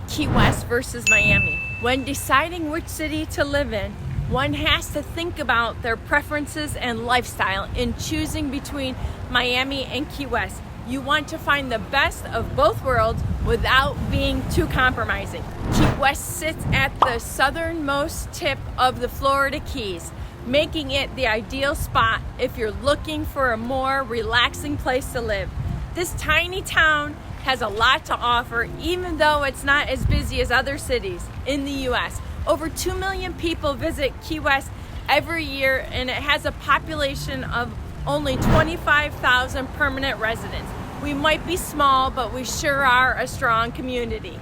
Key West versus Miami. When deciding which city to live in, one has to think about their preferences and lifestyle in choosing between Miami and Key West. You want to find the best of both worlds without being too compromising. Key West sits at the southernmost tip of the Florida Keys, making it the ideal spot if you're looking for a more relaxing place to live. This tiny town has a lot to offer, even though it's not as busy as other cities in the U.S. Over 2 million people visit Key West every year, and it has a population of only 25,000 permanent residents. We might be small, but we sure are a strong community.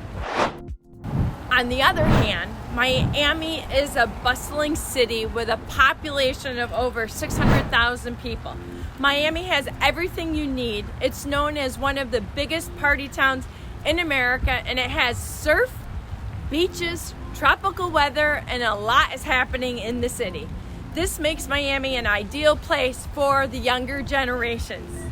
On the other hand, Miami is a bustling city with a population of over 600,000 people. Miami has everything you need. It's known as one of the biggest party towns in America, and it has surf, beaches, tropical weather, and a lot is happening in the city. This makes Miami an ideal place for the younger generations.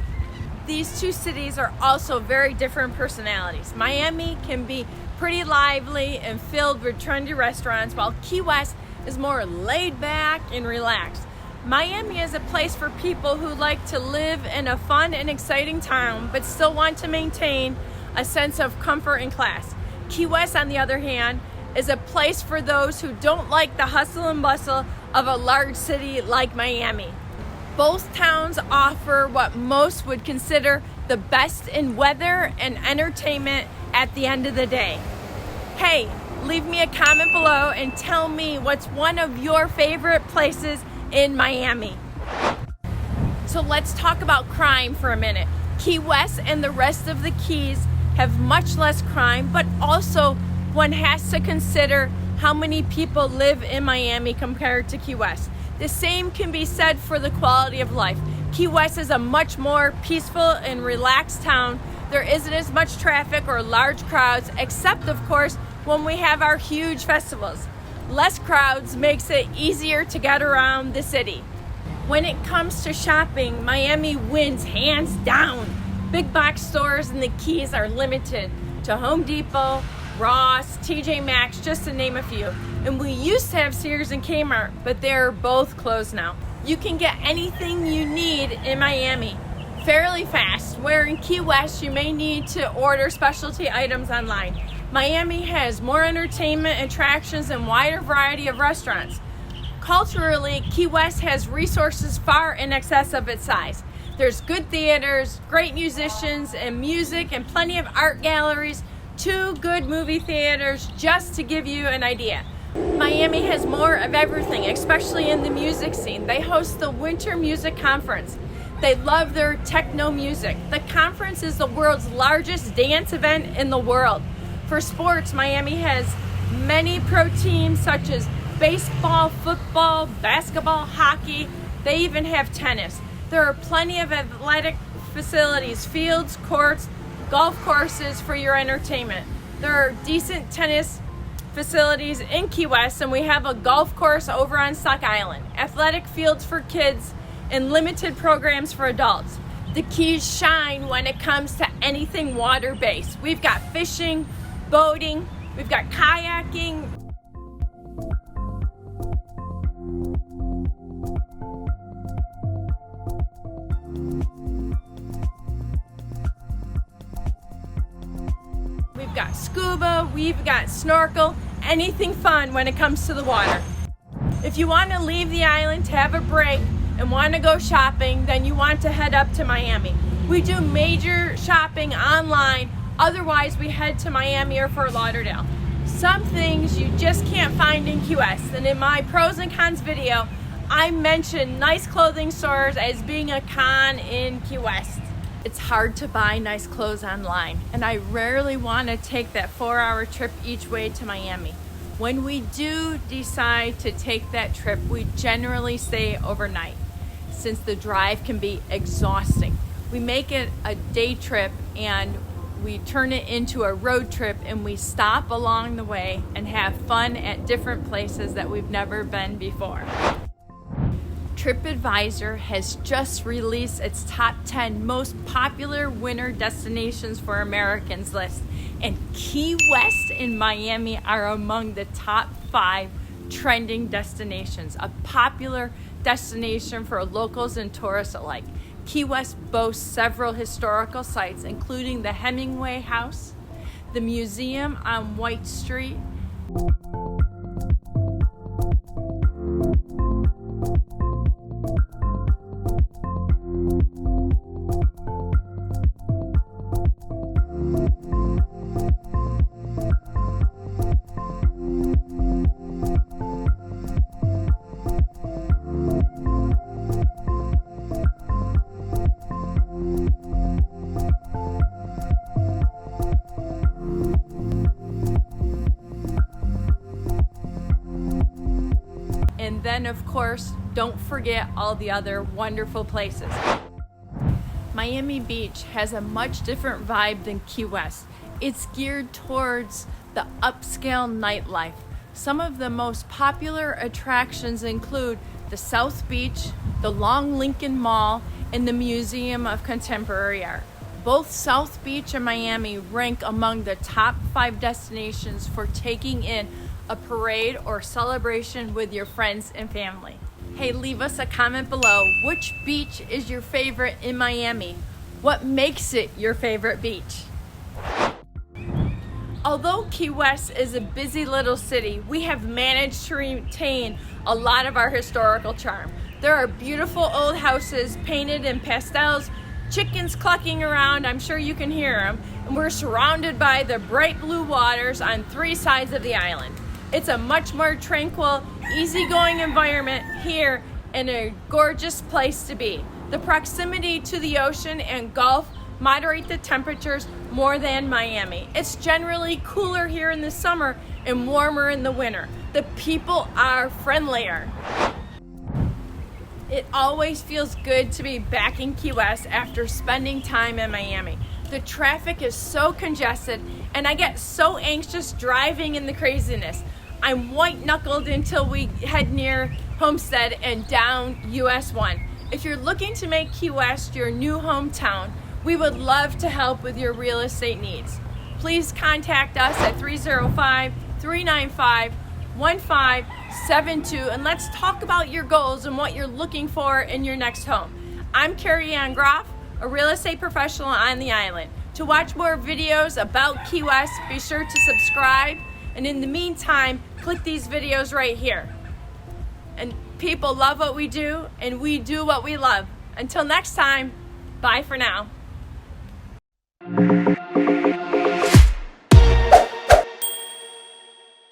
These two cities are also very different personalities. Miami can be pretty lively and filled with trendy restaurants, while Key West is more laid back and relaxed. Miami is a place for people who like to live in a fun and exciting town, but still want to maintain a sense of comfort and class. Key West, on the other hand, is a place for those who don't like the hustle and bustle of a large city like Miami. Both towns offer what most would consider the best in weather and entertainment at the end of the day. Hey, leave me a comment below and tell me what's one of your favorite places in Miami. So let's talk about crime for a minute. Key West and the rest of the Keys have much less crime, but also one has to consider how many people live in Miami compared to Key West. The same can be said for the quality of life. Key West is a much more peaceful and relaxed town. There isn't as much traffic or large crowds, except of course when we have our huge festivals. Less crowds makes it easier to get around the city. When it comes to shopping, Miami wins hands down. Big box stores in the Keys are limited to Home Depot, Ross, TJ Maxx, just to name a few. And we used to have Sears and Kmart, but they're both closed now. You can get anything you need in Miami fairly fast, where in Key West you may need to order specialty items online. Miami has more entertainment, attractions, and wider variety of restaurants. Culturally, Key West has resources far in excess of its size. There's good theaters, great musicians and music, and plenty of art galleries, 2 good movie theaters, just to give you an idea. Miami has more of everything, especially in the music scene. They host the Winter Music Conference. They love their techno music. The conference is the world's largest dance event in the world. For sports, Miami has many pro teams such as baseball, football, basketball, hockey. They even have tennis. There are plenty of athletic facilities, fields, courts, golf courses for your entertainment. There are decent tennis facilities in Key West, and we have a golf course over on Suck Island, athletic fields for kids, and limited programs for adults. The Keys shine when it comes to anything water-based. We've got fishing, boating, we've got kayaking. We've got scuba, we've got snorkel, anything fun when it comes to the water. If you want to leave the island to have a break and want to go shopping, then you want to head up to Miami. We do major shopping online. Otherwise, we head to Miami or Fort Lauderdale. Some things you just can't find in Key West, and in my pros and cons video, I mentioned nice clothing stores as being a con in Key West. It's hard to buy nice clothes online, and I rarely want to take that 4-hour trip each way to Miami. When we do decide to take that trip, we generally stay overnight, since the drive can be exhausting. We make it a day trip and we turn it into a road trip, and we stop along the way and have fun at different places that we've never been before. TripAdvisor has just released its top 10 most popular winter destinations for Americans list, and Key West in Miami are among the top 5 trending destinations, a popular destination for locals and tourists alike. Key West boasts several historical sites, including the Hemingway House, the museum on White Street, and then of course, don't forget all the other wonderful places. Miami Beach has a much different vibe than Key West. It's geared towards the upscale nightlife. Some of the most popular attractions include the South Beach, the Long Lincoln Mall, and the Museum of Contemporary Art. Both South Beach and Miami rank among the top 5 destinations for taking in a parade or celebration with your friends and family. Hey, leave us a comment below. Which beach is your favorite in Miami? What makes it your favorite beach? Although Key West is a busy little city, we have managed to retain a lot of our historical charm. There are beautiful old houses painted in pastels, chickens clucking around, I'm sure you can hear them, and we're surrounded by the bright blue waters on 3 sides of the island. It's a much more tranquil, easygoing environment here and a gorgeous place to be. The proximity to the ocean and Gulf moderate the temperatures more than Miami. It's generally cooler here in the summer and warmer in the winter. The people are friendlier. It always feels good to be back in Key West after spending time in Miami. The traffic is so congested and I get so anxious driving in the craziness. I'm white-knuckled until we head near Homestead and down US 1. If you're looking to make Key West your new hometown, we would love to help with your real estate needs. Please contact us at 305-395-1572 and let's talk about your goals and what you're looking for in your next home. I'm Karriann Graf, a real estate professional on the island. To watch more videos about Key West, be sure to subscribe. And in the meantime, click these videos right here. And people love what we do, and we do what we love. Until next time, bye for now.